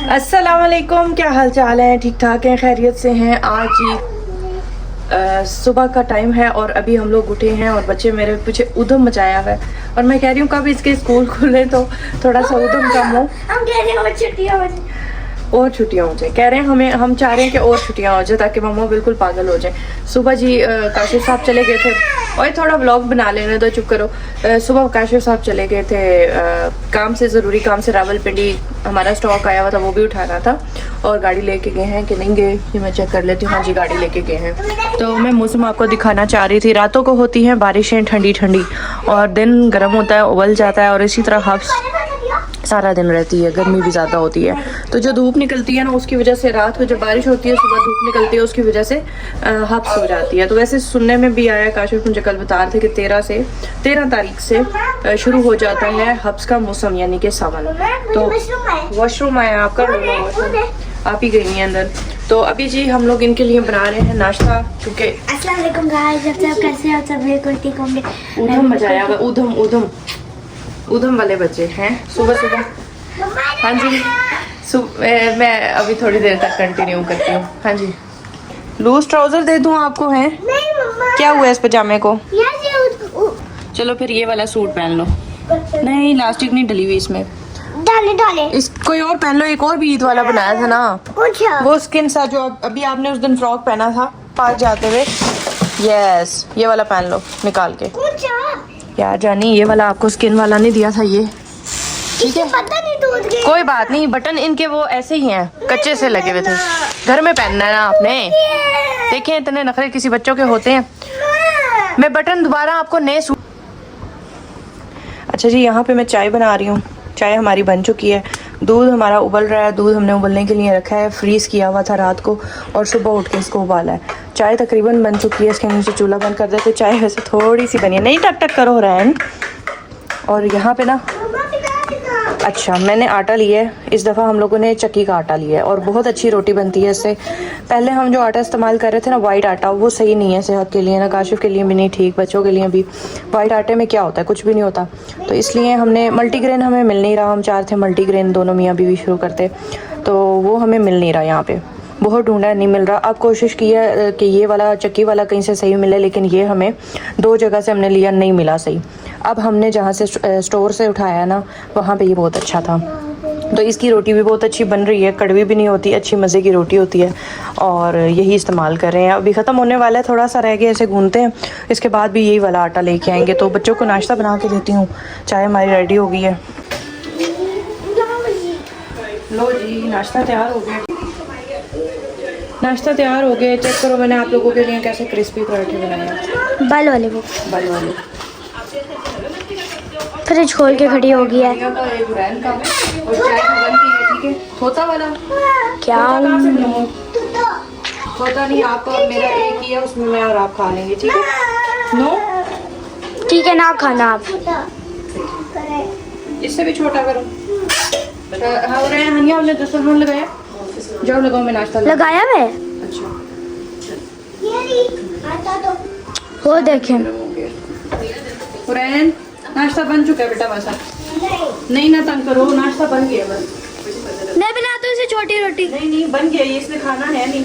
अस्सलाम वालेकुम, क्या हाल चाल है? ठीक ठाक हैं, खैरियत से हैं। आज सुबह का टाइम है और अभी हम लोग उठे हैं और बच्चे मेरे पीछे उधम मचाया हुआ है और मैं कह रही हूँ कब इसके स्कूल खुले तो थोड़ा सा उधम कम हो। हम कह रहे हैं छुट्टियां और छुट्टियाँ हो जाए, कह रहे हैं हम चाह रहे हैं कि और छुट्टियाँ हो जाए ताकि मम्मा बिल्कुल पागल हो जाए। सुबह जी काशिफ साहब चले गए थे और थोड़ा व्लॉग बना लेने दो, चुप करो। सुबह काशिफ साहब चले गए थे काम से, ज़रूरी काम से। रावलपिंडी हमारा स्टॉक आया हुआ था, वो भी उठाना था और गाड़ी लेके गए हैं कि नहीं गए ये मैं चेक कर लेती हूँ। हाँ जी, गाड़ी लेके गए हैं। तो मैं मौसम आपको दिखाना चाह रही थी। रातों को होती हैं बारिशें ठंडी ठंडी और दिन गर्म होता है, उबल जाता है और इसी तरह हफ्स सारा दिन रहती है, गर्मी भी ज़्यादा होती है। तो जो धूप निकलती है ना उसकी वजह से रात को जब बारिश होती है, सुबह धूप निकलती है उसकी वजह से हफ्स हो जाती है। तो वैसे सुनने में भी आया, काशिफ मुझे कल बता रहे थे कि 13 तारीख से शुरू हो जाता है हफ्स का मौसम, यानी कि सावन। तो वॉशरूम आया आपका, आप ही गई हैं अंदर। तो अभी जी हम लोग इनके लिए बना रहे हैं नाश्ता, क्योंकि अस्सलाम वालेकुम गाइस, सब कैसे हो? सब बिल्कुल ठीक होंगे। ऊधम मचाया हुआ, ऊधम वाले बच्चे हैं सुबह सुबह। हाँ जी, मैं अभी थोड़ी देर तक कंटिन्यू करती हूँ। हाँ जी, लूज ट्राउजर दे दूँ आपको? हैं नहीं मम्मा, क्या हुआ इस पजामे को? चलो फिर ये वाला सूट पहन लो। नहीं, इलास्टिक नहीं डली हुई इसमें। डाले इस कोई और पहन लो, एक और भी ईद वाला बनाया था ना, वो स्किन सा जो अभी आपने उस दिन फ्रॉक पहना था पार्क जाते हुए। यस, ये वाला पहन लो निकाल के। यार जानी, ये वाला आपको स्किन वाला नहीं दिया था ये, ठीक है? पता नहीं टूट गया। कोई बात नहीं, बटन इनके वो ऐसे ही हैं, कच्चे से लगे हुए थे। घर में पहनना है ना आपने। देखें इतने नखरे किसी बच्चों के होते हैं। मैं बटन दोबारा आपको नए सूट। अच्छा जी, यहाँ पे मैं चाय बना रही हूँ। चाय हमारी बन चुकी है, दूध हमारा उबल रहा है। दूध हमने उबलने के लिए रखा है, फ्रीज़ किया हुआ था रात को और सुबह उठ के इसको उबाला है। चाय तकरीबन बन चुकी है। इसके नीचे चूल्हा बंद कर देते। चाय वैसे थोड़ी सी बनी है, नहीं टक टक करो रैन। और यहाँ पे ना, अच्छा मैंने आटा लिया है इस दफ़ा, हम लोगों ने चक्की का आटा लिया है और बहुत अच्छी रोटी बनती है इससे। पहले हम जो आटा इस्तेमाल कर रहे थे ना, वाइट आटा, वो सही नहीं है सेहत के लिए ना, काशिफ के लिए भी नहीं ठीक, बच्चों के लिए भी। वाइट आटे में क्या होता है? कुछ भी नहीं होता। तो इसलिए हमने मल्टीग्रेन, हमें मिल नहीं रहा। हम चार थे मल्टीग्रेन, दोनों मियाँ बीवी शुरू करते, तो वो हमें मिल नहीं रहा यहाँ पे। बहुत ढूंढा, नहीं मिल रहा। अब कोशिश की है कि ये वाला चक्की वाला कहीं से सही मिले, लेकिन ये हमें 2 जगह से हमने लिया, नहीं मिला सही। अब हमने जहाँ से स्टोर से उठाया ना, वहाँ पे ये बहुत अच्छा था। तो इसकी रोटी भी बहुत अच्छी बन रही है, कड़वी भी नहीं होती, अच्छी मज़े की रोटी होती है और यही इस्तेमाल कर रहे हैं। अभी ख़त्म होने वाला है, थोड़ा सा रह गया, ऐसे गूंथते हैं, इसके बाद भी यही वाला आटा लेके आएंगे। तो बच्चों को नाश्ता बना के देती हूँ। चाय हमारी रेडी हो गई है। लो जी, नाश्ता तैयार हो गया। नाश्ता तैयार हो गया, चेक करो मैंने आप लोगों के लिए कैसे क्रिस्पी पराठे बनाए हैं। बल वाले वो बल वाले। फ्रिज खोल के खड़ी हो गई है। एक रैन का और चाय बनती है, ठीक है? छोटा वाला क्या छोटा नहीं, आपका और मेरा एक ही है, उसमें मैं और आप खा लेंगे, ठीक है? नो ठीक है ना, आप खाना आप। इससे भी छोटा करो। हाँ हनिया, हमने 10 मिनट लगाया। जाओ लगाओ, मैं नाश्ता लगाया मैं। अच्छा वो देखें, हुरैन, नाश्ता बन चुका है बेटा, बस नहीं ना तंग करो, नाश्ता बन गया बस। मैं बनाती हूँ इसे छोटी रोटी। नहीं बन गया, ये इसने खाना है नहीं।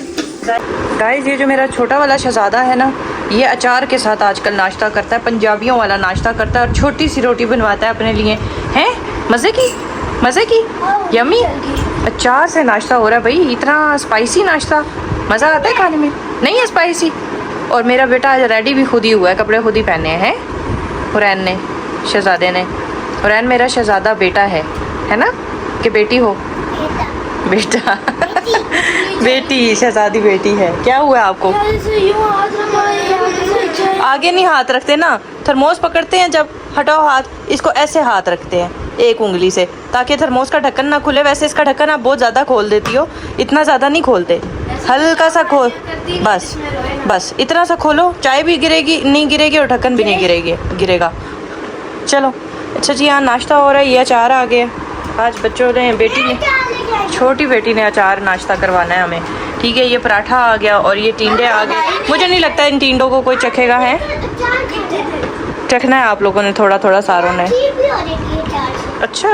गाइस, ये जो मेरा छोटा वाला शहजादा है ना, ये अचार के साथ आजकल नाश्ता करता है, पंजाबियों वाला नाश्ता करता है और छोटी सी रोटी बनवाता है अपने लिए। हैं मज़े की यम्मी अचार से नाश्ता हो रहा है भाई। इतना स्पाइसी नाश्ता मज़ा आता है खाने में, नहीं है स्पाइसी। और मेरा बेटा आज रेडी भी खुद ही हुआ है, कपड़े खुद ही पहने हैं हुरैन ने, शहजादे ने। हुरैन मेरा शहजादा बेटा है ना, कि बेटी हो? बेटा बेटी, शहजादी बेटी है। क्या हुआ आपको? आगे नहीं हाथ रखते ना, थर्मोस पकड़ते हैं जब, हटाओ हाथ, इसको ऐसे हाथ रखते हैं एक उंगली से, ताकि थर्मोस का ढक्कन ना खुले। वैसे इसका ढक्कन आप बहुत ज़्यादा खोल देती हो, इतना ज़्यादा नहीं खोलते, हल्का सा खोल, बस इतना सा खोलो। चाय भी नहीं गिरेगी और ढक्कन भी नहीं गिरेगा। चलो अच्छा जी, यहाँ नाश्ता हो रहा है, ये अचार आ गया। आज बच्चों ने, बेटी ने, छोटी बेटी ने अचार नाश्ता करवाना है हमें, ठीक है? ये पराठा आ गया और ये टिंडे आ गए। मुझे नहीं लगता इन टिंडों को कोई चखेगा, है? चखना है आप लोगों ने थोड़ा थोड़ा, सारों ने। अच्छा,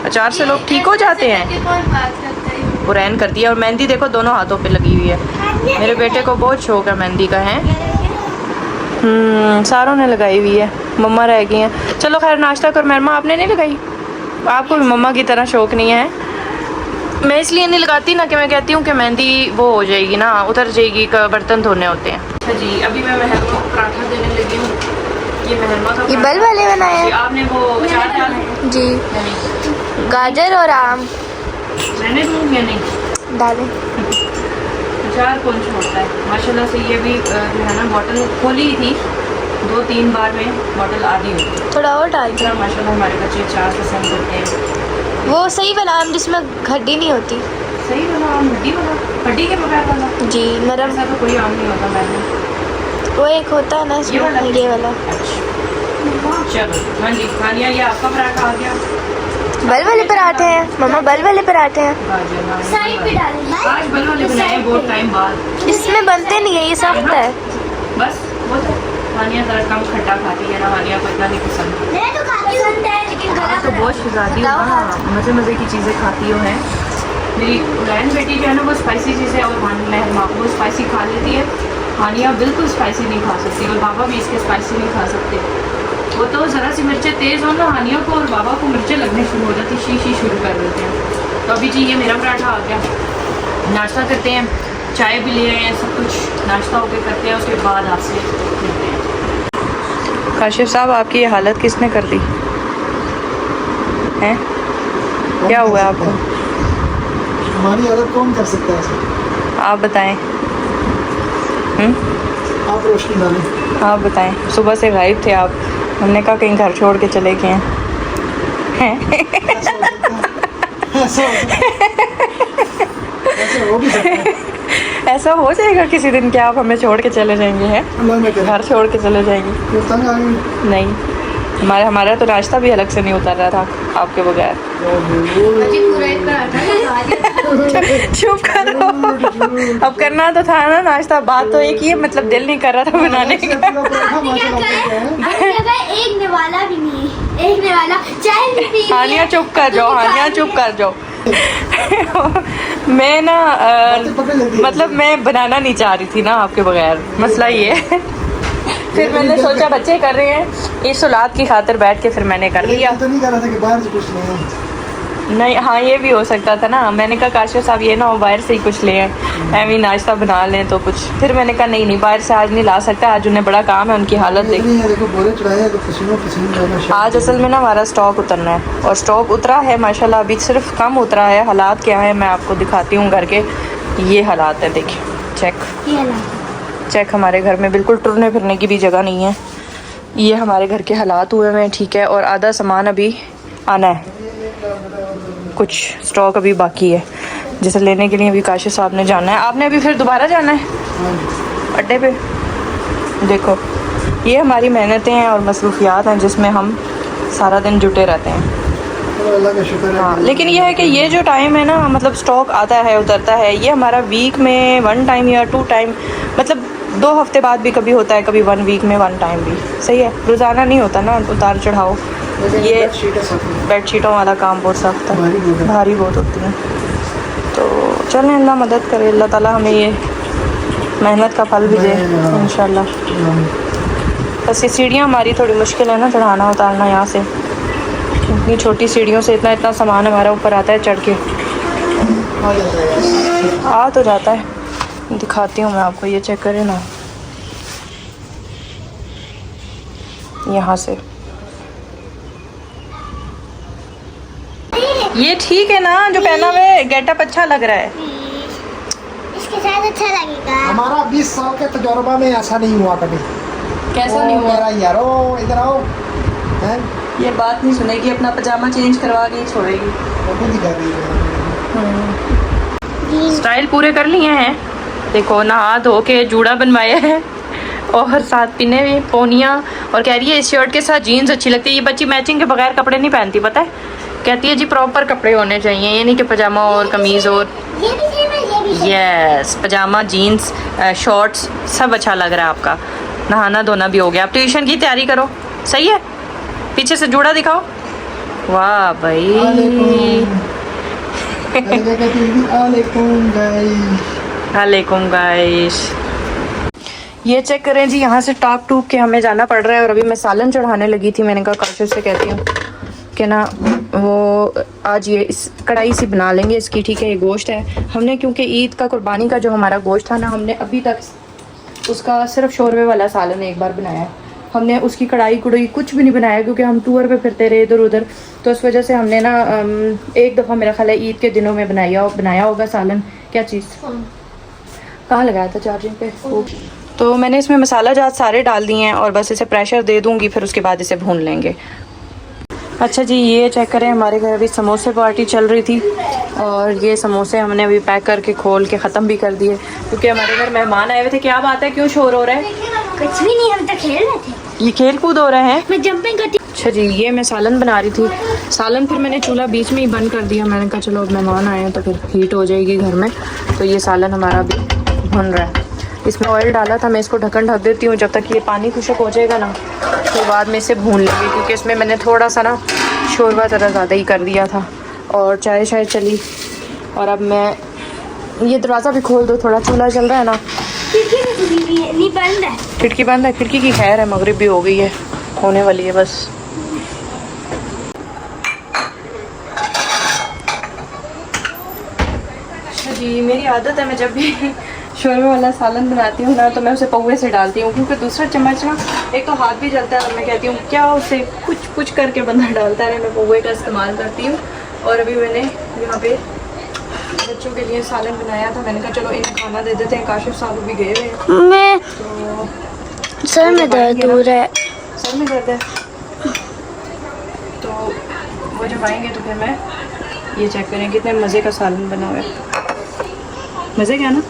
अचार से लोग ठीक हो जाते हैं? पुरैन कर दिया। और मेहंदी देखो दोनों हाथों पे लगी हुई है। मेरे बेटे को बहुत शौक है मेहंदी का है। सारों ने लगाई हुई है, मम्मा रह गई हैं। चलो खैर नाश्ता कर। मम्मा आपने नहीं लगाई? आपको भी मम्मा की तरह शौक नहीं है। मैं इसलिए नहीं लगाती ना कि मैं कहती हूँ कि मेहंदी वो हो जाएगी ना, उतर जाएगी, बर्तन धोने होते हैं। अच्छा जी, अभी मैं महरमा को पराठा देने लगी हूँ। ये महरमा का ये बल वाले बनाए हैं? आपने वो अचार डाला है? जी, गाजर और आम मैंने दूँ या नहीं डाले। अचार कौन छोड़ता है। माशाल्लाह से ये भी जो है ना बॉटल खोली ही थी, 2-3 बार में बॉटल आधी हुई। थोड़ा और डाल दो। माशाल्लाह हमारे बच्चे अचार पसंद करते हैं। वो सही वाला आम जिसमें हड्डी नहीं होती। सही वाला आम, हड्डी वाला, हड्डी के बगैर वाला? जी, नरम। ऐसा तो कोई आम नहीं होता मैंने। वो एक होता है ना इसमें, ये वाला। चलो हाँ जी, खानिया ये आपका पराठा आ गया। बल वाले पराठे हैं मम्मा, बल वाले पराठे हैं। साइड पे डालें। आज बल वाले बनाए बहुत टाइम बाद। इसमें बनते नहीं है, ये सख्त है। बस वो तो हानिया ज़रा कम खट्टा खाती है ना, हानिया को इतना नहीं पसंद। मैं तो खाती हूँ लेकिन तो बहुत शुजाती हो ना, मज़े मज़े की चीज़ें खाती हो हैं। मेरी बहन बेटी जो है ना वो स्पाइसी चीज़ें, और महरमा वो स्पाइसी खा लेती है। हानिया बिल्कुल स्पाइसी नहीं खा सकती, और बाबा भी इसके स्पाइसी नहीं खा सकते। वो तो ज़रा सी मिर्चें तेज़ हो ना हानिया को, और बाबा को मिर्चें लगने शुरू हो जाती, शी शुरू कर देते हैं। तो अभी जी ये मेरा पराठा आ गया। नाश्ता करते हैं, चाय भी ले रहे हैं, सब कुछ नाश्ता होकर करते हैं, उसके बाद आपसे मिलते हैं। काशिफ साहब आपकी ये हालत किसने कर दी है? क्या हुआ आपको? हमारी हालत कौन कर सकता है ऐसे? आप बताएं। आप रोशनी डालें। आप बताएं। सुबह से गायब थे आप, हमने कहा कहीं घर छोड़ के चले गए हैं। ऐसा हो भी सकता है। ऐसा हो जाएगा किसी दिन कि आप हमें छोड़ के चले जाएंगे हैं? अल्लाह न करे। घर छोड़ के चले जाएंगे? ये तंग आ गई। नहीं, हमारा तो नाश्ता भी अलग से नहीं उतर रहा था आपके बगैर। चुप करो, अब करना तो था ना नाश्ता। बात तो एक ही है, मतलब दिल नहीं कर रहा था बनाने का। एक निवाला भी नहीं, एक निवाला चाय भी पी। हानिया चुप कर जाओ, हानिया चुप कर जाओ। मैं ना मतलब मैं बनाना नहीं चाह रही थी ना आपके बगैर, मसला ये है। फिर मैंने सोचा बच्चे कर रहे हैं, इस औलाद की खातिर बैठ के फिर मैंने कर लिया। तो नहीं कर रहा था कि बाहर से कुछ नहीं, हाँ ये भी हो सकता था ना। मैंने कहा काशिफ साहब ये ना हो बाहर से ही कुछ ले आए, एवं नाश्ता बना लें तो कुछ। फिर मैंने कहा नहीं बाहर से आज नहीं ला सकता, आज उन्हें बड़ा काम है। उनकी हालत देखो बोरे चढ़ाए तो पसीनों आज असल में ना हमारा स्टॉक उतरना है, और स्टॉक उतरा है माशाल्लाह। अभी सिर्फ कम उतरा है। हालात क्या है मैं आपको दिखाती हूँ घर के। ये हालात है, देखिए चेक। हमारे घर में बिल्कुल टुरने फिरने की भी जगह नहीं है। ये हमारे घर के हालात हुए हुए हैं, ठीक है। और आधा सामान अभी आना है, कुछ स्टॉक अभी बाकी है जिसे लेने के लिए अभी काशिफ साहब ने जाना है। आपने अभी फिर दोबारा जाना है अड्डे पे? देखो ये हमारी मेहनतें हैं और मसरूफियात हैं जिसमें हम सारा दिन जुटे रहते हैं। अल्लाह का शुक्र है। हाँ, लेकिन ये है कि ये जो टाइम है ना, मतलब स्टॉक आता है उतरता है, ये हमारा वीक में 1 टाइम या 2 टाइम, मतलब 2 हफ्ते बाद भी कभी होता है, कभी 1 वीक में 1 टाइम भी। सही है, रोज़ाना नहीं होता ना उतार चढ़ाओ। ये बेडशीटों वाला काम बहुत सख्त है, भारी बहुत होती है। तो चलें, अल्लाह मदद करे, अल्लाह ताला हमें ये मेहनत का फल भी दे इंशाल्लाह। बस ये सीढ़ियाँ हमारी थोड़ी मुश्किल है ना चढ़ाना उतारना यहाँ से। इतनी छोटी सीढ़ियों से इतना सामान हमारा ऊपर आता है चढ़ के। आ तो जाता है, दिखाती हूँ मैं आपको। ये चेक करें ना, यहाँ से ये ठीक है ना जो पहना हुआ गेटअप अच्छा लग रहा है। इसके साथ अच्छा लगेगा। हमारा 20 साल के तजुर्बा में ऐसा नहीं हुआ कभी। कैसा नहीं हुआ? मेरा यारो इधर आओ हैं? ये बात नहीं सुनेगी, अपना पजामा चेंज करवा के छोड़ेगी। वो खुद ही कर रही है। स्टाइल पूरे कर लिए हैं, देखो नहा धो के जूड़ा बनवाया है और साथ पिने भी पोनियाँ। और कह रही है इस शर्ट के साथ जीन्स अच्छी लगती है। ये बच्ची मैचिंग के बगैर कपड़े नहीं पहनती, पता है। कहती है जी प्रॉपर कपड़े होने चाहिए, ये नहीं कि पजामा और कमीज़ और यस पजामा जीन्स शॉर्ट्स सब अच्छा लग रहा है आपका। नहाना धोना भी हो गया, आप ट्यूशन की तैयारी करो। सही है, पीछे से जूड़ा दिखाओ। वाह भाई वालेकुम गाइस। ये चेक करें जी, यहाँ से टाप टूप के हमें जाना पड़ रहा है और अभी मैं सालन चढ़ाने लगी थी। मैंने कहा काशिफ से कहती हूँ कि ना वो आज ये इस कढ़ाई सी बना लेंगे इसकी, ठीक है। ये गोश्त है हमने, क्योंकि ईद का कुर्बानी का जो हमारा गोश्त था ना, हमने अभी तक उसका सिर्फ शोरबे वाला सालन एक बार बनाया है। हमने उसकी कढ़ाई कुढ़ाई कुछ भी नहीं बनाया, क्योंकि हम टूर पे फिरते रहे इधर उधर, तो उस वजह से हमने ना एक दफ़ा मेरा ख्याल है ईद के दिनों में बनाया होगा सालन। क्या चीज़ कहाँ लगाया था चार्जिंग पे? तो मैंने इसमें मसाला जात सारे डाल दिए हैं और बस इसे प्रेशर दे दूँगी, फिर उसके बाद इसे भून लेंगे। अच्छा जी, ये चेक करें, हमारे घर अभी समोसे पार्टी चल रही थी और ये समोसे हमने अभी पैक करके खोल के ख़त्म भी कर दिए, क्योंकि हमारे घर मेहमान आए हुए थे। क्या बात है, क्यों शोर हो रहा है? कुछ भी नहीं, हम तो खेल रहे थे। ये खेल कूद हो रहे हैं? मैं जंपिंग करती। अच्छा जी, ये मैं सालन बना रही थी। सालन फिर मैंने चूल्हा बीच में ही बंद कर दिया। मैंने कहा चलो अब मेहमान आए हैं तो फिर हीट हो जाएगी घर में। तो ये सालन हमारा अभी भुन रहा है। इसमें ऑयल डाला था, मैं इसको ढक्कन ढक देती हूँ जब तक ये पानी खुशक हो जाएगा ना, फिर बाद में इसे भून लेंगे, क्योंकि इसमें मैंने थोड़ा सा ना शोरबा तरह ज़्यादा ही कर दिया था। और चाय शायद चली, और अब मैं ये दरवाज़ा भी खोल दो, थोड़ा चूल्हा चल रहा है ना। नहीं बंद है, खिड़की बंद है? खिड़की की खैर है, मगरिब भी हो गई है, होने वाली है बस। अच्छा जी, मेरी आदत है मैं जब भी शोरबे वाला सालन बनाती हूँ ना, तो मैं उसे पौवे से डालती हूँ, क्योंकि दूसरा चम्मच ना एक तो हाथ भी जलता है और मैं कहती हूँ क्या उसे कुछ कुछ करके बंदा डालता है। मैं पौवे का इस्तेमाल करती हूँ। और अभी मैंने यहाँ पे बच्चों के लिए सालन बनाया था। मैंने कहा चलो इन्हें खाना दे देते हैं, काशिफ साहब भी गए हुए हैं। मैं तो सर में दर्द हो रहा है। सर में दर्द है, तो वो जब आएंगे तो फिर मैं ये चेक करें कितने मज़े का सालन बना हुआ है। मज़े का ना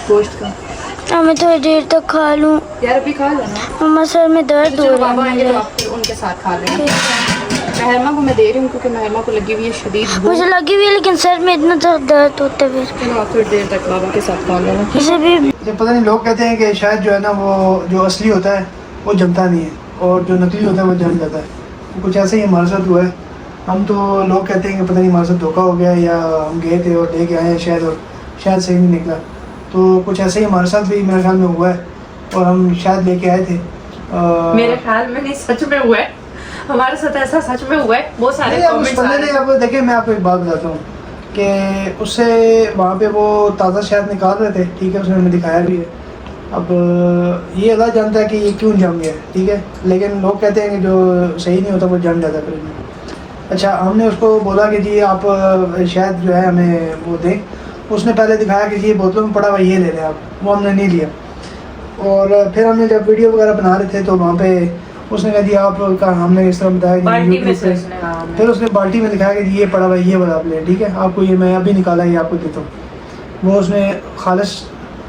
गोश्त का। मैं थोड़ी देर तक खा लूँ यार, अभी खा लेना। मम्मा, सर में दर्द हो रहा है। तो आप फिर उनके साथ खा लेंगे। महरमा को मैं दे रही हूँ क्योंकि महरमा को लगी हुई है शदीद भूख। मुझे लगी हुई है, लेकिन सर में इतना दर्द होता है। चलो आप थोड़ी देर तक बाबा के साथ खा लेना। इसे भी ये पता नहीं, लोग कहते हैं कि शायद जो है ना वो जो असली होता है वो जमता नहीं है, और जो नकली होता है वो जम जाता है। तो कुछ ऐसे ही हमारे साथ हुआ है। हम तो लोग कहते हैं कि पता नहीं हमारे साथ धोखा हो गया, या हम गए थे और लेके आए हैं शायद, और शायद सही नहीं निकला। तो कुछ ऐसे ही हमारे साथ भी मेरे ख्याल में हुआ है, और हम शायद लेके आए थे। मेरे ख्याल में नहीं, सच में हुआ है। हमारे साथ ऐसा सच में हुआ है। बहुत सारे कमेंट्स आ रहे हैं। अब देखिए, मैं आपको एक बात बताता हूँ कि उससे वहाँ पे वो ताज़ा शहद निकाल रहे थे, ठीक है, उसने हमें दिखाया भी है। अब ये अल्लाह जानता है कि ये क्यों जम गया, ठीक है, लेकिन लोग कहते हैं कि जो सही नहीं होता वो जम जाता है फ्रिज में। अच्छा, हमने उसको बोला कि जी आप शायद जो है हमें वो दें। उसने पहले दिखाया कि जी बोतलों में पड़ा हुआ ये ले लें आप, वो हमने नहीं लिया। और फिर हमने जब वीडियो वगैरह बना रहे थे तो वहाँ पे उसने कहा जी आप का, हमने इस तरह बताया बाल्टी में से फिर उसने बाल्टी में दिखाया कि जी ये पड़ा हुआ ये वाला आप लें, ठीक है, आपको ये मैं अभी निकाला, ये आपको देता हूँ। वो उसने खालिश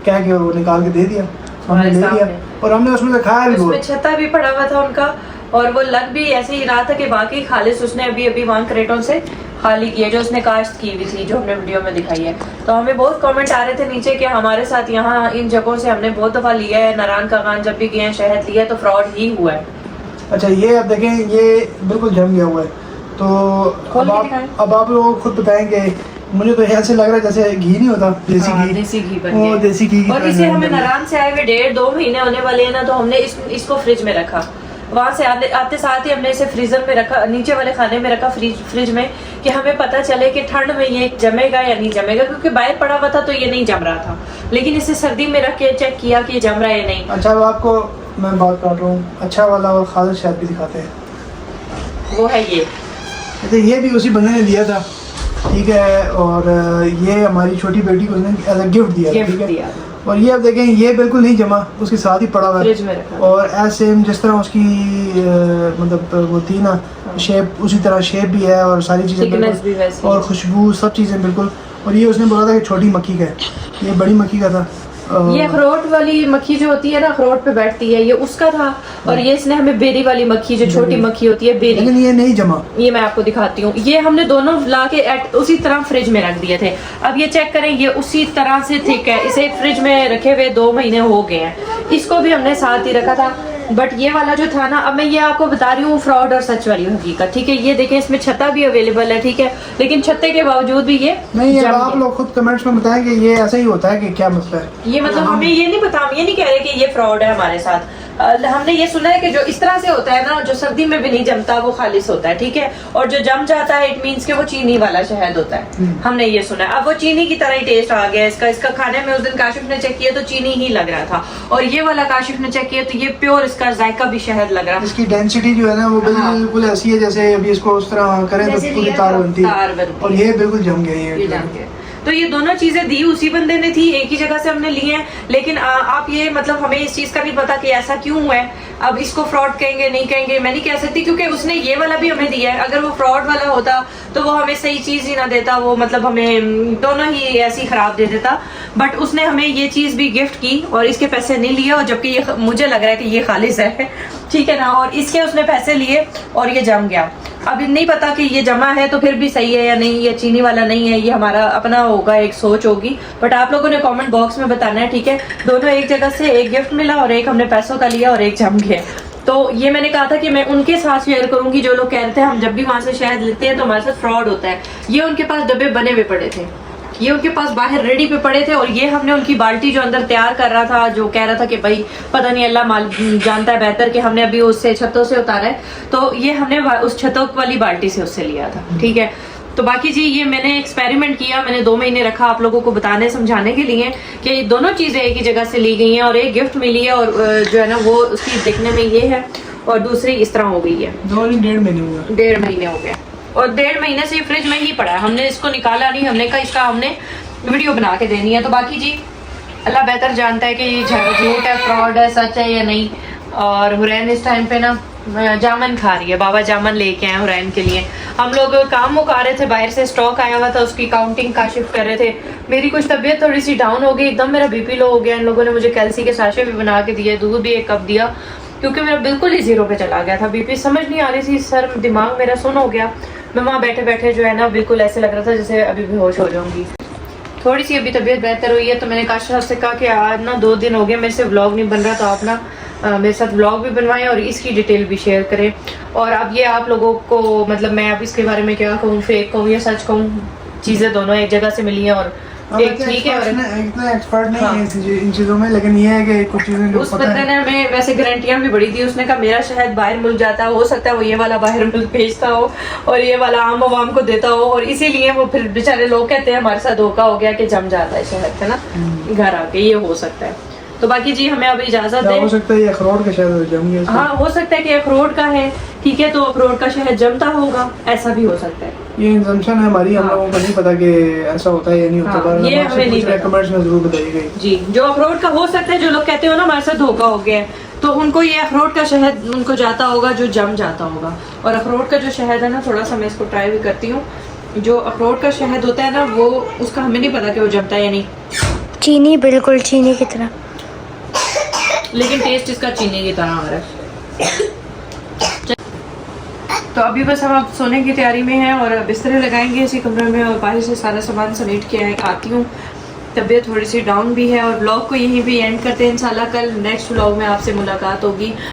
कह के वो निकाल के दे दिया, हमने ले लिया, और हमने उसमें से खाया भी। उसमें छत्ता भी पड़ा हुआ था उनका, और वो लग भी ऐसे ही रहा था कि बाकी खालिश उसने अभी वहाँ क्रेटों से खाली किया जो उसने काश्त की हुई थी, जो हमने वीडियो में दिखाई है। तो हमें बहुत कमेंट आ रहे थे नीचे कि हमारे साथ यहाँ इन जगहों से हमने बहुत दफ़ा लिया है, नारायण का खान जब भी गए हैं शहद लिया है, तो फ्रॉड ही हुआ है। अच्छा, ये आप देखें, ये बिल्कुल जम गया हुआ है। तो अब आप लोग खुद बताएंगे। मुझे तो ऐसे लग रहा है जैसे घी नहीं होता, देसी घी, देसी घी बन वो गया। देसी घी। और इसे हमें नारायण से आए हुए 1.5-2 महीने होने वाले हैं ना, तो हमने इसको फ्रिज में रखा। वहाँ से आते साथ ही हमने इसे फ्रीजर में रखा, नीचे वाले खाने में रखा, फ्रिज में, कि हमें पता चले कि ठंड में ये जमेगा या नहीं जमेगा, क्योंकि बाहर पड़ा हुआ था तो ये नहीं जम रहा था, लेकिन इसे सर्दी में रख के चेक किया कि ये जम रहा है या नहीं। अच्छा, अब आपको मैं बात काट रहा हूँ, अच्छा वाला और खालिश शहद भी दिखाते हैं। वो है ये। अच्छा, ये भी उसी बंदे ने दिया था, ठीक है, और ये हमारी छोटी बेटी को उसने एज अ गिफ्ट दिया, ठीक है। और ये अब देखें, ये बिल्कुल नहीं जमा, उसके साथ ही पड़ा हुआ है, और ऐसे जिस तरह उसकी मतलब वो थी ना शेप, उसी तरह शेप भी है, और सारी चीज़ें और खुशबू सब चीज़ें बिल्कुल। और ये उसने बोला था कि छोटी मक्खी का है, ये बड़ी मक्खी का था। ये अखरोट वाली मक्खी जो होती है ना, अखरोट पे बैठती है, ये उसका था। और ये इसने हमें बेरी वाली मक्खी, जो छोटी मक्खी होती है बेरी, लेकिन ये नहीं जमा। ये मैं आपको दिखाती हूँ। ये हमने दोनों ला के उसी तरह फ्रिज में रख दिए थे। अब ये चेक करें, ये उसी तरह से थिक है। इसे फ्रिज में रखे हुए 2 महीने हो गए हैं। इसको भी हमने साथ ही रखा था। बट ये वाला जो था ना, अब मैं ये आपको बता रही हूँ फ्रॉड और सच वाली हकीकत, ठीक है। ये देखें इसमें छत्ता भी अवेलेबल है, ठीक है, लेकिन छत्ते के बावजूद भी ये नहीं है। जम आप गया। लोग खुद कमेंट्स में बताएं कि ये ऐसा ही होता है कि क्या मसला है। ये मतलब हमें ये नहीं पता, हम ये नहीं कह रहे कि ये फ्रॉड है हमारे साथ। हमने ये सुना है कि जो इस तरह से होता है ना, जो सर्दी में भी नहीं जमता वो खालिस होता है, ठीक है, और जो जम जाता है इट मीन्स कि वो चीनी वाला शहद होता है। हमने ये सुना है। अब वो चीनी की तरह ही टेस्ट आ गया इसका खाने में। उस दिन काशिफ ने चेक किया तो चीनी ही लग रहा था, और ये वाला काशिफ ने चेक किया तो ये प्योर इसका जायका भी शहद लग रहा। इसकी डेंसिटी जो है ना वो बिल्कुल ऐसी है जैसे अभी इसको उस तरह करें तो पूरी तार बनती है, और ये बिल्कुल जम गया ये जम गया। तो ये दोनों चीजें दी उसी बंदे ने थी, एक ही जगह से हमने ली हैं, लेकिन आप ये मतलब हमें इस चीज का नहीं पता कि ऐसा क्यों है। अब इसको फ्रॉड कहेंगे नहीं कहेंगे मैं नहीं कह सकती, क्योंकि उसने ये वाला भी हमें दिया है। अगर वो फ्रॉड वाला होता तो वो हमें सही चीज ही ना देता, वो मतलब हमें दोनों ही ऐसी खराब दे देता। बट उसने हमें ये चीज भी गिफ्ट की और इसके पैसे नहीं लिए, और जबकि ये मुझे लग रहा है कि ये खालिस है, ठीक है ना, और इसके उसने पैसे लिए और ये जम गया। अब नहीं पता कि ये जमा है तो फिर भी सही है या नहीं, ये चीनी वाला नहीं है, ये हमारा अपना होगा, एक सोच होगी। बट आप लोगों ने कमेंट बॉक्स में बताना है, ठीक है। दोनों एक जगह से, एक गिफ्ट मिला और एक हमने पैसों का लिया और एक जम गया। तो ये मैंने कहा था कि मैं उनके साथ शेयर करूंगी जो लोग कह रहे थे हम जब भी वहां से शहद लेते हैं तो हमारे साथ फ्रॉड होता है। ये उनके पास डब्बे बने हुए पड़े थे, ये उनके पास बाहर रेडी पे पड़े थे, और ये हमने उनकी बाल्टी जो अंदर तैयार कर रहा था, जो कह रहा था कि भाई पता नहीं अल्लाह माल जानता है बेहतर, कि हमने अभी उससे छतों से उतारा है, तो ये हमने उस छतों वाली बाल्टी से उससे लिया था, ठीक है। तो बाकी जी ये मैंने एक्सपेरिमेंट किया, मैंने 2 महीने रखा आप लोगों को बताने समझाने के लिए कि ये दोनों चीजें एक ही जगह से ली गई हैं, और एक गिफ्ट मिली है, और जो है ना वो उसकी दिखने में ये है, और दूसरी इस तरह हो गई है। 1.5 महीने हुआ, 1.5 महीने हो गया, और 1.5 महीने से फ्रिज में ही पड़ा है, हमने इसको निकाला नहीं। हमने कहा इसका हमने वीडियो बना के देनी है। तो बाकी जी अल्लाह बेहतर जानता है कि ये झूठ है, फ्रॉड है, सच है या नहीं। और हुरैन इस टाइम पे ना जामन खा रही है, बाबा जामन लेके आए हुरैन के लिए। हम लोग काम मुका रहे थे, बाहर से स्टॉक आया हुआ था, उसकी काउंटिंग काशिफ कर रहे थे। मेरी कुछ तबीयत थोड़ी सी डाउन हो गई, एकदम मेरा बीपी लो हो गया। इन लोगों ने मुझे कैल्सी के साशे भी बना के दिए, दूध भी 1 कप दिया, क्योंकि मेरा बिल्कुल ही 0 पे चला गया था बीपी। समझ नहीं आ रही थी, सर दिमाग मेरा सुन हो गया। मैं वहाँ बैठे बैठे जो है ना बिल्कुल ऐसे लग रहा था जैसे अभी बेहोश हो जाऊंगी। थोड़ी सी अभी तबीयत बेहतर हुई है, तो मैंने काशिफ साहब से कहा कि आज ना 2 दिन हो गए मेरे से व्लॉग नहीं बन रहा, तो आप ना मेरे साथ व्लॉग भी बनवाएं और इसकी डिटेल भी शेयर करें। और अब ये आप लोगों को मतलब मैं अब इसके बारे में क्या कहूँ, फेक कहूँ या सच कहूँ, चीज़ें दोनों एक जगह से मिली हैं, और एक ठीक है और इतना एक्सपर्ट नहीं है इन चीज़ों में, लेकिन ये है कि कुछ चीज़ें जो उस बंदे ने हमें वैसे गारंटियां भी बड़ी दी। उसने कहा मेरा शहद बाहर मुल्क जाता है, हो सकता है वो ये वाला बाहर मुल्क भेजता हो और ये वाला आम आवाम को देता हो, और इसीलिए वो फिर बेचारे लोग कहते हैं हमारे साथ धोखा हो गया कि जम जाता है शहद, है ना, घर आके। ये हो सकता है। तो बाकी जी हमें अब इजाजत दें। हो सकता है ये अखरोट का शहद जम गया। हाँ हो सकता है कि अखरोट का है, ठीक है, तो अखरोट का शहद जमता होगा, ऐसा भी हो सकता है। ये इंजम्पशन है हमारी, हम लोगों को नहीं पता कि ऐसा होता है या नहीं होता, पर ये हमें नहीं पता। कमेंट्स में जरूर बताइएगा जी। जो अखरोट का हो सकता है, जो लोग कहते हो ना हमारे साथ धोखा हो गया है, तो उनको ये अखरोट का शहद उनको जाता होगा जो जम जाता होगा। और अखरोट का जो शहद है ना, थोड़ा सा मैं इसको ट्राई भी करती हूँ। जो अखरोट का शहद होता है ना, वो उसका हमें नहीं पता कि वो जमता है या नहीं। चीनी, बिल्कुल चीनी की तरह, लेकिन टेस्ट इसका चीनी की तरह आ रहा है। तो अभी बस हम अब सोने की तैयारी में हैं और बिस्तरे लगाएंगे इसी कमरे में, और बाहर से सारा सामान समेट के आती हूँ। तबीयत थोड़ी सी डाउन भी है, और व्लॉग को यहीं पे एंड करते हैं। इंशाल्लाह कल नेक्स्ट व्लॉग में आपसे मुलाकात होगी।